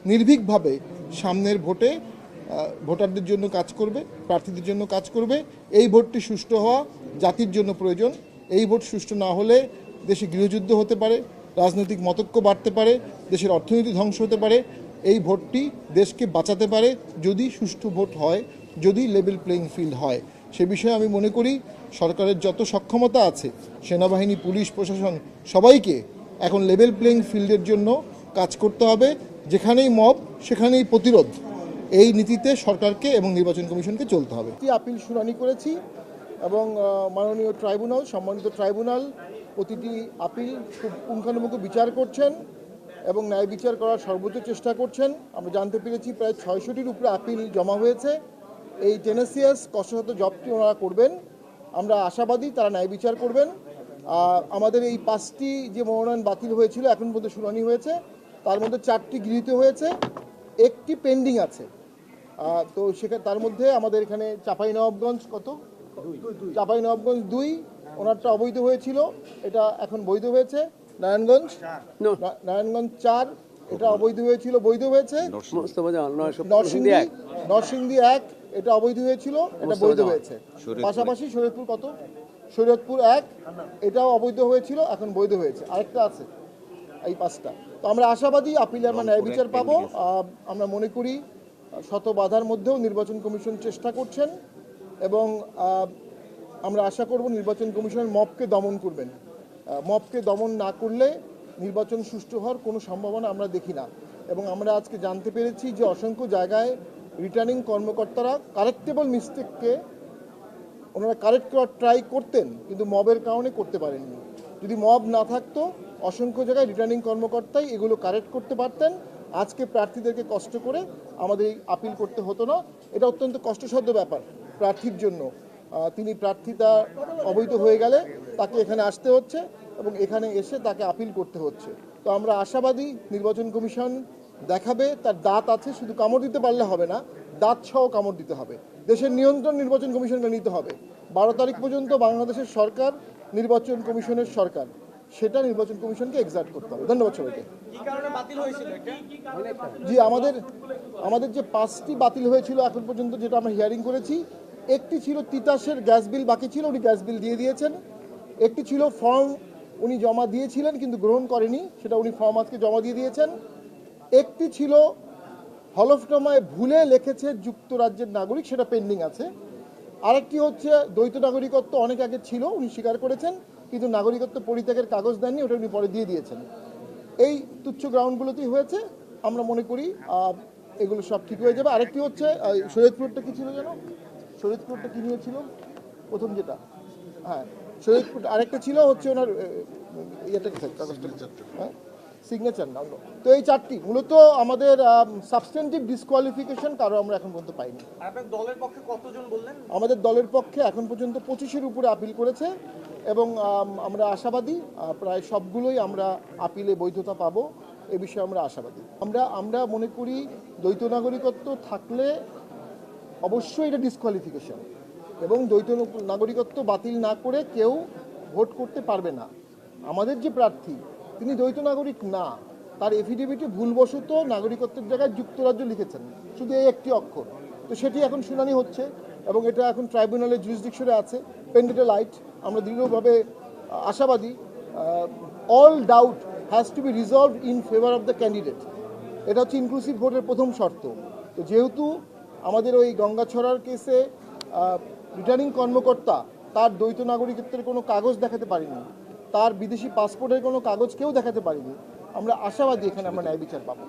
নির্ভীকভাবে সামনের ভোটে ভোটারদের জন্য কাজ করবে, প্রার্থীদের জন্য কাজ করবে। এই ভোটটি সুষ্ঠু হওয়া জাতির জন্য প্রয়োজন। এই ভোট সুষ্ঠু না হলে দেশে গৃহযুদ্ধ হতে পারে, রাজনৈতিক মতৈক্য বাড়তে পারে, দেশের অর্থনীতি ধ্বংস হতে পারে। এই ভোটটি দেশকে বাঁচাতে পারে যদি সুষ্ঠু ভোট হয়, যদি লেভেল প্লেইং ফিল্ড হয়। সে বিষয়ে আমি মনে করি সরকারের যত সক্ষমতা আছে, সেনাবাহিনী, পুলিশ, প্রশাসন সবাইকে এখন লেভেল প্লেইং ফিল্ডের জন্য কাজ করতে হবে। যেখানেই মব সেখানেই প্রতিরোধ, এই নীতিতে সরকারকে এবং নির্বাচন কমিশনকে চলতে হবে। আপিল শুনানি করেছি এবং মাননীয় ট্রাইব্যুনাল, সম্মানিত ট্রাইব্যুনাল প্রতিটি আপিল খুব পুঙ্খানুপুঙ্খ বিচার করছেন এবং ন্যায় বিচার করার সর্বোচ্চ চেষ্টা করছেন। আমরা জানতে পেরেছি প্রায় 600টির উপরে আপিল জমা হয়েছে। এই টেনেসিয়াস কষ্টসাধ্য জবটি ওনারা করবেন। আমরা আশাবাদী তারা ন্যায় বিচার করবেন। আমাদের এই 5টি যে মনোনয়ন বাতিল হয়েছিল এখন পর্যন্ত শুনানি হয়েছে, তার মধ্যে 4টি গৃহীত হয়েছে, 1টি পেন্ডিং আছে। তো সেখানে তার মধ্যে আমাদের এখানে চাঁপাইনবাবগঞ্জ চাঁপাইনবাবগঞ্জ 2 ওনারটা অবৈধ হয়েছিল, এটা এখন বৈধ হয়েছে। নারায়ণগঞ্জ 4 এটা অবৈধ হয়েছিল, বৈধ হয়েছে। নরসিংদী 1 এটা অবৈধ হয়েছিল, এটা বৈধ হয়েছে। পাশাপাশি শরীয়তপুর 1 এটাও অবৈধ হয়েছিল, এখন বৈধ হয়েছে। আরেকটা আছে, এই 5টা। তো আমরা আশাবাদী আপিলে আমরা ন্যায় বিচার পাবো। আমরা মনে করি শত বাধার মধ্যেও নির্বাচন কমিশন চেষ্টা করছেন এবং আমরা আশা করব নির্বাচন কমিশন মবকে দমন করবেন। মবকে দমন না করলে নির্বাচন সুষ্ঠু হওয়ার কোনো সম্ভাবনা আমরা দেখি না। এবং আমরা আজকে জানতে পেরেছি যে অসংখ্য জায়গায় রিটার্নিং কর্মকর্তারা কারেক্টেবল মিস্টেককে ওনারা কারেক্ট করার ট্রাই করতেন, কিন্তু মবের কারণে করতে পারেননি। যদি মব না থাকতো অসংখ্য জায়গায় রিটার্নিং কর্মকর্তাই এগুলো কারেক্ট করতে পারতেন। আজকে প্রার্থীদেরকে কষ্ট করে আমাদের এই আপিল করতে হতো না। এটা অত্যন্ত কষ্টসাধ্য ব্যাপার প্রার্থীর জন্য। তিনি প্রার্থীতা অবৈধ হয়ে গেলে তাকে এখানে আসতে হচ্ছে এবং এখানে এসে তাকে আপিল করতে হচ্ছে। তো আমরা আশাবাদী নির্বাচন কমিশন দেখাবে তার দাঁত আছে, শুধু কামড় দিতে পারলে হবে না, দাঁত সহ কামড় দিতে হবে। দেশের নিয়ন্ত্রণ নির্বাচন কমিশনকে নিতে হবে। 12 তারিখ পর্যন্ত বাংলাদেশের সরকার নির্বাচন কমিশনের সরকার, সেটা নির্বাচন কমিশনকে এক্সার্ট করতে হবে। ধন্যবাদ সবাইকে। জি, আমাদের যে 5টি বাতিল হয়েছিল এখন পর্যন্ত, যেটা আমরা হিয়ারিং করেছি, একটি ছিল তিতাসের গ্যাস বিল বাকি ছিল, উনি গ্যাস বিল দিয়ে দিয়েছেন। একটি ছিল ফর্ম উনি জমা দিয়েছিলেন কিন্তু গ্রহণ করেনি, সেটা উনি ফর্ম আজকে জমা দিয়ে দিয়েছেন। একটি ছিল হলফনামায় ভুলে লিখেছে যুক্তরাজ্যের নাগরিক, সেটা পেন্ডিং আছে। আরেকটি হচ্ছে দ্বৈত নাগরিকত্ব অনেক আগে ছিল, উনি স্বীকার করেছেন, কিন্তু নাগরিকত্ব পরিত্যাগের কাগজ দেননি, ওটা উনি পরে দিয়ে দিয়েছেন। এই তুচ্ছ গ্রাউন্ডগুলোতেই হয়েছে। আমরা মনে করি এগুলো সব ঠিক হয়ে যাবে। আরেকটি হচ্ছে শরীয়তপুরটা কি ছিল যেন, শরীয়তপুরটা কি নিয়েছিল প্রথম যেটা, হ্যাঁ শরীয়তপুর। আরেকটা ছিল হচ্ছে ওনার ইয়েটা কাগজটা, হ্যাঁ সিগনেচার না। তো এই 4টি মূলত আমাদের সাবস্টেন্টিভ ডিসকোয়ালিফিকেশন কারো আমরা এখন পর্যন্ত পাইনি। দলের পক্ষে কতজন বললেন? আমাদের দলের পক্ষে এখন পর্যন্ত 25-এর উপরে আপিল করেছে এবং আমরা আশাবাদী প্রায় সবগুলোই আমরা আপিলে বৈধতা পাবো, এ বিষয়ে আমরা আশাবাদী। আমরা মনে করি দ্বৈত নাগরিকত্ব থাকলে অবশ্যই এটা ডিসকোয়ালিফিকেশন, এবং দ্বৈত নাগরিকত্ব বাতিল না করে কেউ ভোট করতে পারবে না। আমাদের যে প্রার্থী তিনি দ্বৈত নাগরিক না, তার এফিডেভিটে ভুলবশত নাগরিকত্বের জায়গায় যুক্তরাজ্য লিখেছেন, শুধু এই একটি অক্ষর। তো সেটি এখন শুনানি হচ্ছে এবং এটা এখন ট্রাইব্যুনালের জুরিসডিকশনে আছে, পেন্ডিং লাইট। আমরা দৃঢ়ভাবে আশাবাদী all doubt has to be resolved in favour of the candidate. এটা হচ্ছে ইনক্লুসিভ ভোটের প্রথম শর্ত। তো যেহেতু আমাদের ওই গঙ্গাছড়ার কেসে রিটার্নিং কর্মকর্তা তার দ্বৈত নাগরিকত্বের কোনো কাগজ দেখাতে পারেনি, তার বিদেশি পাসপোর্টের কোনো কাগজ কেউ দেখাতে পারেনি, আমরা আশাবাদী এখানে আমরা ন্যায় বিচার পাবো।